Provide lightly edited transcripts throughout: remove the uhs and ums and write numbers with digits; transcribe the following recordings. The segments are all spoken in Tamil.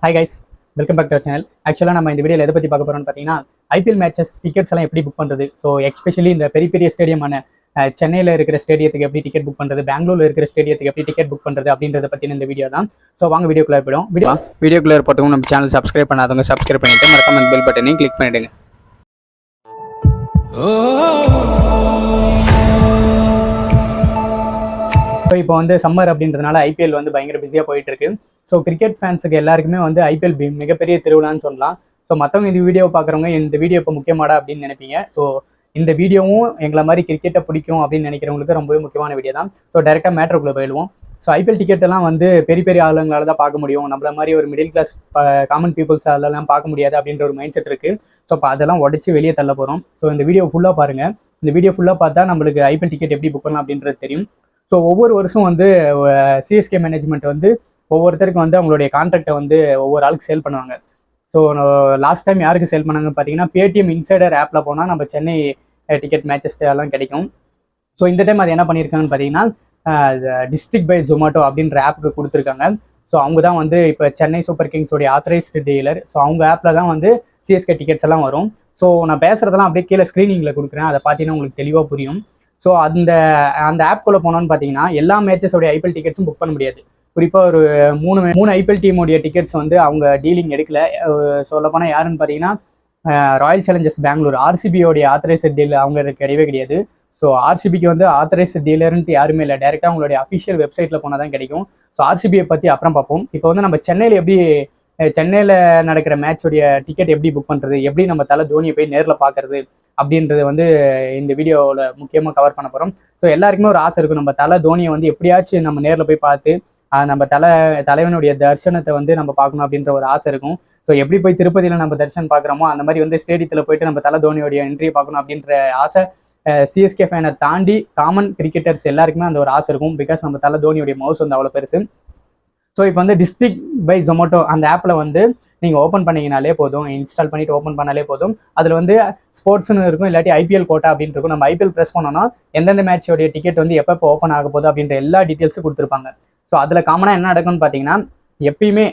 Hi guys, welcome back to our channel. ஆக்சுவலாக நம்ம இந்த வீடியோவில் எதை பற்றி பார்க்க போகிறோம்னு பார்த்தீங்கன்னா, ஐபிஎல் மேட்சஸ் டிக்கெட்ஸ் எல்லாம் எப்படி புக் பண்ணுறது. ஸோ எஸ்பெஷலி இந்த பெரிய பெரிய ஸ்டேடியமான சென்னையில் இருக்கிற ஸ்டேடியத்துக்கு எப்படி டிக்கெட் புக் பண்ணுறது, பெங்களூரில் இருக்கிற ஸ்டேடியத்துக்கு எப்படி டிக்கெட் புக் பண்ணுறது அப்படின்றத பற்றின இந்த வீடியோ தான். ஸோ வாங்க வீடியோக்குள்ளே போய்டும். வீடியோக்குள்ளே போகிறதுக்கும் நம்ம சேனல் சப்ஸ்கிரைப் பண்ணாதவங்க சப்ஸ்கிரைப் பண்ணிவிட்டு மறக்காம பெல் பட்டனையும் கிளிக் பண்ணிவிடுங்க. இப்போ வந்து சம்மர் அப்படின்றதுனால ஐபிஎல் வந்து பயங்கர பிஸியாக போயிட்டு இருக்கு. ஸோ கிரிக்கெட் ஃபேன்ஸுக்கு எல்லாருக்குமே வந்து ஐபிஎல் மிகப்பெரிய திருவிழான்னு சொல்லலாம். ஸோ மற்றவங்க இந்த வீடியோ பார்க்குறவங்க இந்த வீடியோ இப்போ முக்கியமாடா அப்படின்னு நினைப்பீங்க. ஸோ இந்த வீடியோவும் எங்களை மாதிரி கிரிக்கெட்டை பிடிக்கும் அப்படின்னு நினைக்கிறவங்களுக்கு ரொம்பவே முக்கியமான வீடியோ தான். ஸோ டேரெக்டாக மேட்ருக்குள்ளே போயிடுவோம். ஸோ ஐபிஎல் டிக்கெட்டெல்லாம் வந்து பெரிய பெரிய ஆளுங்களால தான் பார்க்க முடியும், நம்மள மாதிரி ஒரு மிடில் கிளாஸ் காமன் பீப்புள்ஸ் அதெல்லாம் பார்க்க முடியாது அப்படின்ற ஒரு மைண்ட் செட் இருக்குது. ஸோ இப்போ அதெல்லாம் உடச்சி வெளியே தள்ள போகிறோம். ஸோ இந்த வீடியோ ஃபுல்லாக பாருங்கள். இந்த வீடியோ ஃபுல்லாக பார்த்தா நம்மளுக்கு ஐபிஎல் டிக்கெட் எப்படி புக் பண்ணலாம் அப்படின்றது தெரியும். ஸோ ஒவ்வொரு வருஷம் வந்து சிஎஸ்கே மேனேஜ்மெண்ட் வந்து ஒவ்வொருத்தருக்கும் வந்து அவங்களுடைய கான்ட்ராக்டை வந்து ஒவ்வொரு ஆளுக்கு சேல் பண்ணுவாங்க. ஸோ லாஸ்ட் டைம் யாருக்கு சேல் பண்ணாங்கன்னு பார்த்தீங்கன்னா, பேடிஎம் இன்சைடர் ஆப்பில் போனால் நம்ம சென்னை டிக்கெட் மேட்சஸ் எல்லாம் கிடைக்கும். ஸோ இந்த டைம் அது என்ன பண்ணியிருக்காங்கன்னு பார்த்தீங்கன்னா, டிஸ்ட்ரிக்ட் பை ஜொமேட்டோ அப்படின்ற ஆப்புக்கு கொடுத்துருக்காங்க. ஸோ அவங்க தான் வந்து இப்போ சென்னை சூப்பர் கிங்ஸோடைய ஆத்தரைஸ்டு டீலர். ஸோ அவங்க ஆப்பில் தான் வந்து சிஎஸ்கே டிக்கெட்ஸ் எல்லாம் வரும். ஸோ நான் பேசுகிறதெல்லாம் அப்படியே கீழே ஸ்க்ரீனிங்கில் கொடுக்குறேன், அதை பார்த்தீங்கன்னா உங்களுக்கு தெளிவாக புரியும். ஸோ அந்த ஆப்குள்ளே போனோன்னு பார்த்தீங்கன்னா எல்லா மேட்சஸோடைய ஐபிஎல் டிக்கெட்ஸும் புக் பண்ண முடியாது. குறிப்பாக ஒரு மூணு ஐபிஎல் டீமோடைய டிக்கெட்ஸ் வந்து அவங்க டீலிங் எடுக்கல. சொல்லப்போனால் யாருன்னு பார்த்தீங்கன்னா, ராயல் சேலஞ்சர்ஸ் பெங்களூர் ஆர்சிபியோடைய ஆத்தரைஸ்ட் டீல் அவங்க கிடையவே கிடையாது. ஸோ ஆர்சிபிக்கு வந்து ஆத்தரைஸ்ட் டீலர்ன்ட்டு யாருமே இல்லை, டேரெக்டாக அவங்களுடைய அஃபிஷியல் வெப்சைட்டில் போனால் தான் கிடைக்கும். ஸோ ஆர்சிபியை பற்றி அப்புறம் பார்ப்போம். இப்போ வந்து நம்ம சென்னையில் நடக்கிற மேட்சோடைய டிக்கெட் எப்படி புக் பண்ணுறது, எப்படி நம்ம தலை தோனியை போய் நேரில் பார்க்குறது அப்படின்றது வந்து இந்த வீடியோவில் முக்கியமாக கவர் பண்ண போகிறோம். ஸோ எல்லாருக்குமே ஒரு ஆசை இருக்கும், நம்ம தலை தோனியை வந்து எப்படியாச்சும் நம்ம நேரில் போய் பார்த்து நம்ம தலைவனுடைய தரிசனத்தை வந்து நம்ம பார்க்கணும் அப்படின்ற ஒரு ஆசை இருக்கும். ஸோ எப்படி போய் திருப்பதியில் நம்ம தரிசனம் பார்க்குறோமோ அந்த மாதிரி வந்து ஸ்டேடியத்தில் போயிட்டு நம்ம தலை தோனியோடைய என்ட்ரியை பார்க்கணும் அப்படின்ற ஆசை சிஎஸ்கே ஃபேனை தாண்டி காமன் கிரிக்கெட்டர்ஸ் எல்லாருக்குமே அந்த ஒரு ஆசை இருக்கும். பிகாஸ் நம்ம தலை தோனியோடைய மவுஸ் வந்து அவ்வளோ பெருசு. ஸோ இப்போ வந்து டிஸ்ட்ரிக்ட் பை ஜொமேட்டோ அந்த ஆப்பில் வந்து நீங்கள் ஓப்பன் பண்ணிங்கனாலே போதும், இன்ஸ்டால் பண்ணிவிட்டு ஓப்பன் பண்ணாலே போதும். அதில் வந்து ஸ்போர்ட்ஸ்னு இருக்கும், இல்லாட்டி ஐபிஎல் கோட்டா அப்படின்னு இருக்கும். நம்ம ஐபிஎல் ப்ரெஸ் பண்ணோன்னா எந்தெந்த மேட்சோடைய டிக்கெட் வந்து எப்போ ஓப்பன் ஆக போகுது அப்படின்ற எல்லா டீட்டெயில்ஸும் கொடுத்துருப்பாங்க. ஸோ அதில் காமனாக என்ன நடக்கும்னு பார்த்தீங்கன்னா, எப்பயுமே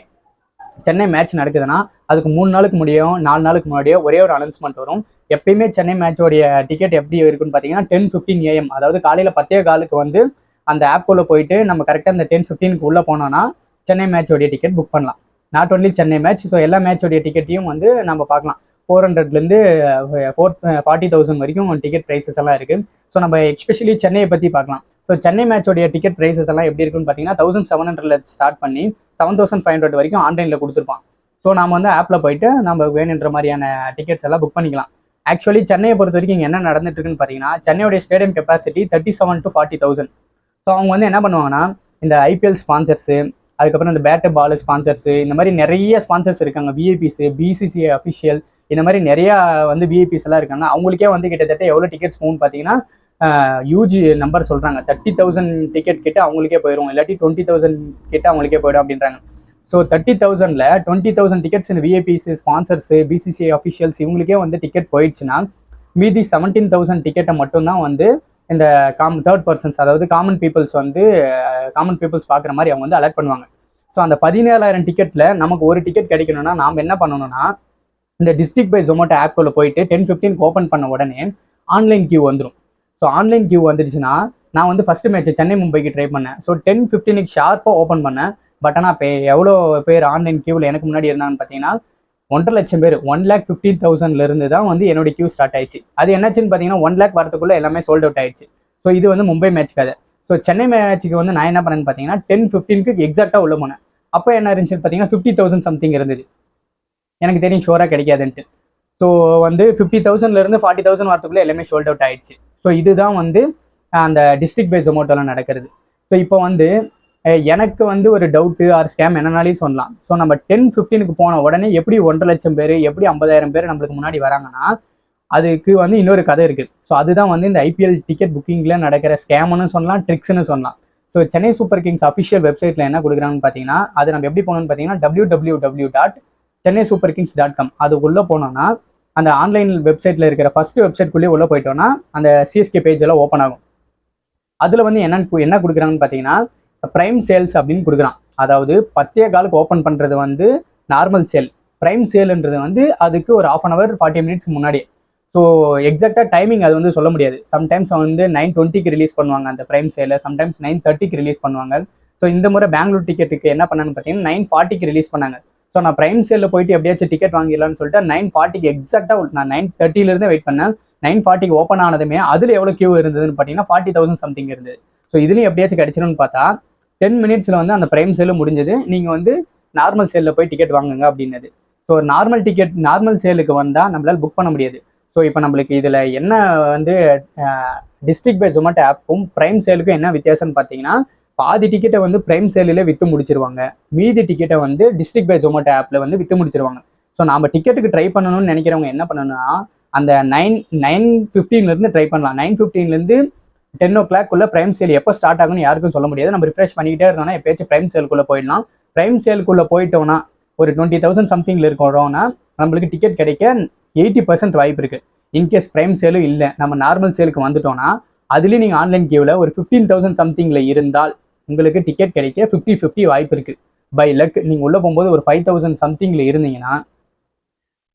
சென்னை மேட்ச் நடக்குதுன்னா அதுக்கு 3 நாளுக்கு முடியும், 4 நாளுக்கு முன்னாடியோ ஒரே ஒரு அனௌன்ஸ்மெண்ட் வரும். எப்பயுமே சென்னை மேட்சோடைய டிக்கெட் எப்படி இருக்குன்னு பார்த்தீங்கன்னா 10:15 AM, அதாவது காலையில் 10:15 வந்து அந்த ஆப்குள்ளே போயிட்டு நம்ம கரெக்டாக அந்த 10:15 உள்ளே போனோன்னா சென்னை மேட்சோடைய டிக்கெட் புக் பண்ணலாம். Not only Chennai match, so எல்லா மேட்சோடைய டிக்கெட்டையும் வந்து நம்ம பார்க்கலாம். 400லேருந்து 40,000 வரைக்கும் டிக்கெட் ப்ரைஸஸ் எல்லாம் இருக்குது. ஸோ நம்ம எஸ்பெஷலி சென்னையை பற்றி பார்க்கலாம். ஸோ சென்னை மேட்சோடைய டிக்கெட் ப்ரைஸஸ் எல்லாம் எப்படி இருக்குன்னு பார்த்தீங்கன்னா 1700 ஸ்டார்ட் பண்ணி 7500 வரைக்கும் ஆன்லைனில் கொடுத்துருப்பான். ஸோ நம்ம வந்து ஆப்பில் போயிட்டு நம்ம வேணுன்ற மாதிரியான டிக்கெட்ஸ் எல்லாம் புக் பண்ணிக்கலாம். ஆக்சுவலி சென்னையை பொறுத்த வரைக்கும் இங்கே என்ன நடந்துட்டு இருக்குன்னு பார்த்தீங்கன்னா, சென்னையோடைய ஸ்டேடியம் கெப்பாசிட்டி 37,000 to 40,000. ஸோ அவங்க வந்து என்ன பண்ணுவாங்கன்னா, இந்த ஐபிஎல் ஸ்பான்சர்ஸு, அதுக்கப்புறம் இந்த பேட்டு பால் ஸ்பான்சர்ஸு, இந்த மாதிரி நிறைய ஸ்பான்சர்ஸ் இருக்காங்க. விஐபிஸு, பிசிசிஐ அஃபிஷியல், இந்த மாதிரி நிறையா வந்து விஐபிஸ் எல்லாம் இருக்காங்க. அவங்களுக்கே வந்து கிட்டத்தட்ட எவ்வளோ டிக்கெட்ஸ் போகும்னு பார்த்தீங்கன்னா யூஜி நம்பர் சொல்கிறாங்க. 30,000 டிக்கெட் கிட்ட அவங்களுக்கே போயிடும், இல்லாட்டி 20,000 கிட்ட அவங்களுக்கே போயிடும் அப்படின்றாங்க. ஸோ 30,000ல் 20,000 டிக்கெட்ஸ் இந்த விஐபிஸ், ஸ்பான்சர்ஸு, பிசிசிஐ அஃபிஷியல்ஸ் இவங்களுக்கே வந்து டிக்கெட் போயிடுச்சுன்னா மீதி 17,000 டிக்கெட்டை மட்டும்தான் வந்து இந்த தேர்ட் பர்சன்ஸ், அதாவது காமன் பீப்புள்ஸ் பார்க்குற மாதிரி அவங்க வந்து அலர்ட் பண்ணுவாங்க. ஸோ அந்த 17,000 டிக்கெட்டில் நமக்கு ஒரு டிக்கெட் கிடைக்கணும்னா நாம் என்ன பண்ணணும்னா, இந்த டிஸ்ட்ரிக்ட் பை ஜொமேட்டோ ஆப்குள்ளே போயிட்டு 10:15 ஓப்பன் பண்ண உடனே ஆன்லைன் கியூ வந்துடும். ஸோ ஆன்லைன் கியூ வந்துடுச்சுன்னா நான் வந்து ஃபஸ்ட்டு மேட்ச் சென்னை மும்பைக்கு ட்ரை பண்ணேன். ஸோ 10:15 ஷார்ப்பாக ஓப்பன் பண்ணேன். பட் ஆனால் இப்போ எவ்வளோ பேர் ஆன்லைன் கியூவில் எனக்கு முன்னாடி இருந்தாங்கன்னு பார்த்தீங்கன்னா 1.5 லட்சம் பேர். 1,15,000 தான் வந்து என்னோட கியூ ஸ்டார்ட் ஆயிடுச்சு. அது என்னாச்சுன்னு பார்த்தீங்கன்னா 1 lakh வரதுக்குள்ளே எல்லாமே சோல்ட் அவுட் ஆயிடுச்சு. ஸோ இது வந்து மும்பை மேட்ச் கதை. ஸோ சென்னை மேட்ச்சுக்கு வந்து நான் என்ன பண்ணேன்னு பார்த்தீங்கன்னா 10:15 எக்ஸாக்டாக உள்ள போனேன். அப்போ என்ன இருந்துச்சுன்னு பார்த்தீங்கன்னா 50,000 சம்திங் இருந்தது. எனக்கு தெரியும் ஷோராக கிடைக்காதுன்ட்டு. ஸோ வந்து 50,000 40,000 வரதுக்குள்ளே எல்லாமே சோல்ட் அவுட் ஆயிடுச்சு. ஸோ இதுதான் வந்து அந்த டிஸ்ட்ரிக்ட் பை ஜொமேட்டோலாம் நடக்கிறது. ஸோ இப்போ வந்து எனக்கு வந்து ஒரு டவுட்டு ஆர் ஸ்கேம் என்னன்னாலே சொல்லலாம். ஸோ நம்ம 10:15 போன உடனே எப்படி 1.5 லட்சம் பேர், எப்படி 50,000 பேர் நம்மளுக்கு முன்னாடி வராங்கன்னா அதுக்கு வந்து இன்னொரு கதை இருக்குது. ஸோ அதுதான் வந்து இந்த ஐபிஎல் டிக்கெட் புக்கிங்கில் நடக்கிற ஸ்கேம்னு சொல்லலாம், ட்ரிக்ஸ்னு சொல்லலாம். So Chennai super Kings official வெப்சைட்டில் என்ன கொடுக்குறாங்கன்னு பார்த்தீங்கன்னா, அது நம்ம எப்படி போகணும்னு பார்த்தீங்கன்னா www.chennaiSuperKings.com அதுக்குள்ளே போனோன்னா அந்த ஆன்லைன் வெப்சைட்டில் இருக்கிற ஃபஸ்ட்டு வெப்சைட்குள்ளேயே உள்ளே போயிட்டோன்னா அந்த சிஎஸ்கே பேஜ் எல்லாம் ஓப்பன் ஆகும். அதில் வந்து என்ன கொடுக்குறாங்கன்னு பார்த்தீங்கன்னா ப்ரைம் சேல்ஸ் அப்படின்னு கொடுக்குறான். அதாவது 10:15 ஓப்பன் பண்ணுறது வந்து நார்மல் சேல். ப்ரைம் சேல்ன்றது வந்து அதுக்கு ஒரு 1/2 hour 40 minutes முன்னாடி. ஸோ எக்ஸாக்டாக டைமிங் அது வந்து சொல்ல முடியாது. சம்டைம்ஸ் வந்து 9:20க்கு ரிலீஸ் பண்ணுவாங்க அந்த ப்ரைம் சேலை, சம்டைம்ஸ் 9:30க்கு ரிலீஸ் பண்ணுவாங்க. ஸோ இந்த முறை பெங்களூர் டிக்கெட்டுக்கு என்ன பண்ணான்னு பார்த்தீங்கன்னா 9:40க்கு ரிலீஸ் பண்ணாங்க. ஸோ நான் ப்ரைம் சேலில் போயிட்டு எப்படியாச்சும் டிக்கெட் வாங்கிடலாம்னு சொல்லிட்டு 9:40க்கு எக்ஸாக்டாக நான் 9:30லேருந்து வெயிட் பண்ணேன். 9:40க்கு ஓப்பன் ஆனதுமே அதில் எவ்வளோ கியூ இருந்ததுன்னு பார்த்தீங்கன்னா 40,000 சம்திங் இருந்தது. ஸோ இதுலேயும் எப்படியாச்சும் கிடைச்சிடும்னு பார்த்தா 10 minutesல வந்து அந்த ப்ரைம் சேலும் முடிஞ்சது. நீங்கள் வந்து நார்மல் சேலில் போய் டிக்கெட் வாங்குங்க அப்படின்னது. ஸோ நார்மல் சேலுக்கு வந்தால் நம்மளால் புக் பண்ண முடியாது. ஸோ இப்போ நம்மளுக்கு இதில் என்ன வந்து டிஸ்ட்ரிக்ட் பை ஜொமேட்டோ ஆப்பும் ப்ரைம் சேலுக்கும் என்ன வித்தியாசம்னு பார்த்தீங்கன்னா, பாதி டிக்கெட்டை வந்து ப்ரைம் சேலில் விற்று முடிச்சிருவாங்க, மீதி டிக்கெட்டை வந்து டிஸ்ட்ரிக்ட் பை ஜொமேட்டோ ஆப்பில் வந்து விற்று முடிச்சிருவாங்க. ஸோ நம்ம டிக்கெட்டுக்கு ட்ரை பண்ணணும்னு நினைக்கிறவங்க என்ன பண்ணணும்னா, அந்த 9:15லேருந்து ட்ரை பண்ணலாம். 9:15லேருந்து 10 o'clock ப்ரைம் சேல் எப்போ ஸ்டார்ட் ஆகும்னு யாருக்கும் சொல்ல முடியாது. நம்ம ரிஃப்ரெஷ் பண்ணிக்கிட்டே இருந்தோம்னா எப்பயாச்சும் ப்ரைம் சேலுக்குள்ளே போயிடலாம். ப்ரைம் சேலுக்குள்ளே போயிட்டோம்னா ஒரு 20,000 சம்திங்கில் இருக்கிறோம்னா நம்மளுக்கு டிக்கெட் கிடைக்க 80% வாய்ப்பு இருக்குது. இன்கேஸ் ப்ரைம் சேலும் இல்லை, நம்ம நார்மல் சேலுக்கு வந்துட்டோம்னா அதுலேயும் நீங்கள் ஆன்லைன் கியூவில் ஒரு 15,000 சம்திங்கில் இருந்தால் உங்களுக்கு டிக்கெட் கிடைக்க 50-50 வாய்ப்பு இருக்குது. பை லக் நீங்கள் உள்ளே போகும்போது ஒரு 5,000 சம்திங்கில் இருந்தீங்கன்னா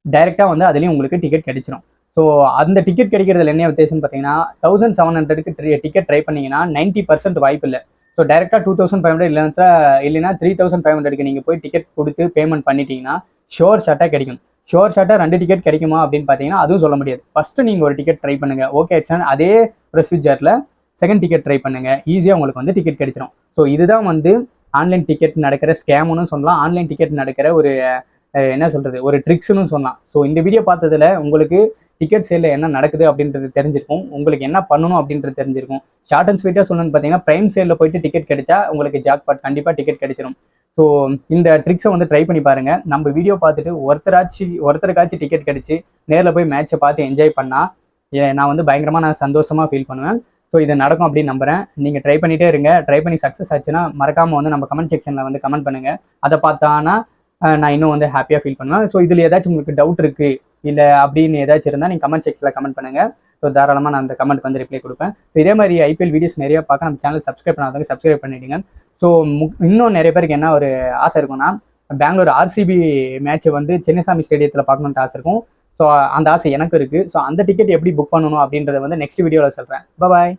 டைரெக்டாக வந்து அதுலேயும் உங்களுக்கு டிக்கெட் கிடைச்சிடும். ஸோ அந்த டிக்கெட் கிடைக்கிறதுல என்ன வித்தியாசம்னு பார்த்தீங்கன்னா 1,700க்கு டிக்கெட் ட்ரை பண்ணிங்கன்னா 90% வாய்ப்பு இல்லை. ஸோ டைரெக்டாக 2,500 இல்லைன்னா 3,500க்கு நீங்கள் போய் டிக்கெட் கொடுத்து பேமெண்ட் பண்ணிட்டீங்கன்னா ஷோர் ஷாட்டாக கிடைக்கும். ஷோர் ஷாட்டாக 2 டிக்கெட் கிடைக்குமா அப்படின்னு பார்த்தீங்கன்னா அதுவும் சொல்ல முடியாது. ஃபஸ்ட்டு நீங்கள் ஒரு டிக்கெட் ட்ரை பண்ணுங்கள், ஓகே ஆச்சுன்னா அதே ப்ரொசீஜரில் செகண்ட் டிக்கெட் ட்ரை பண்ணுங்கள், ஈஸியாக உங்களுக்கு வந்து டிக்கெட் கிடைச்சிடும். ஸோ இதுதான் வந்து ஆன்லைன் டிக்கெட் நடக்கிற ஸ்கேம்னு சொல்லலாம், ஆன்லைன் டிக்கெட் நடக்கிற ஒரு என்ன சொல்கிறது ஒரு ட்ரிக்ஸ்னு சொல்லலாம். ஸோ இந்த வீடியோ பார்த்ததில் உங்களுக்கு டிக்கெட் சேலில் என்ன நடக்குது அப்படின்றது தெரிஞ்சிருக்கும், உங்களுக்கு என்ன பண்ணணும் அப்படின்றது தெரிஞ்சிருக்கும். ஷார்ட் அண்ட் ஸ்வீட்டாக சொல்லணும்னு பார்த்தீங்கன்னா ப்ரைம் சேலில் போயிட்டு டிக்கெட் கிடைச்சா உங்களுக்கு ஜாக்பாட் கண்டிப்பாக டிக்கெட் கிடைச்சிடும். ஸோ இந்த ட்ரிக்ஸை வந்து ட்ரை பண்ணி பாருங்கள். நம்ம வீடியோ பார்த்துட்டு ஒருத்தருக்காச்சும் டிக்கெட் கிடைச்சி நேரில் போய் மேட்சை பார்த்து என்ஜாய் பண்ணால் நான் வந்து பயங்கரமாக சந்தோஷமாக ஃபீல் பண்ணுவேன். ஸோ இது நடக்கும் அப்படின்னு நம்புகிறேன். நீங்கள் ட்ரை பண்ணிகிட்டே இருங்க. ட்ரை பண்ணி சக்ஸஸ் ஆச்சுன்னா மறக்காமல் வந்து நம்ம கமெண்ட் செக்ஷனில் வந்து கமெண்ட் பண்ணுங்கள். அதை பார்த்தானா நான் இன்னும் வந்து ஹாப்பியாக ஃபீல் பண்ணுவேன். ஸோ இதில் ஏதாச்சும் உங்களுக்கு டவுட் இருக்குது இல்லை அப்படின்னு ஏதாச்சும் இருந்தால் நீங்கள் கமெண்ட் செக்ஷனில் கமெண்ட் பண்ணுங்கள். ஸோ தாராளமாக நான் அந்த கமெண்ட் வந்து ரிப்ளை கொடுப்பேன். ஸோ இதே மாதிரி ஐபிஎல் வீடியோஸ் நிறையா பார்க்க நம்ம சேனல் சப்ஸ்கிரைப் பண்ணாதவங்க சப்ஸ்கிரைப் பண்ணிவிடுங்க. ஸோ இன்னும் நிறைய பேருக்கு என்ன ஒரு ஆசை இருக்குன்னா, பெங்களூர் ஆர்சிபி மேட்ச்சை வந்து சின்னசாமி ஸ்டேடியத்தில் பார்க்கணுன்ட்டு ஆசை இருக்கும். ஸோ அந்த ஆசை எனக்கு இருக்குது. ஸோ அந்த டிக்கெட் எப்படி புக் பண்ணணும் அப்படின்றத வந்து நெக்ஸ்ட் வீடியோவில் சொல்கிறேன். பாய்.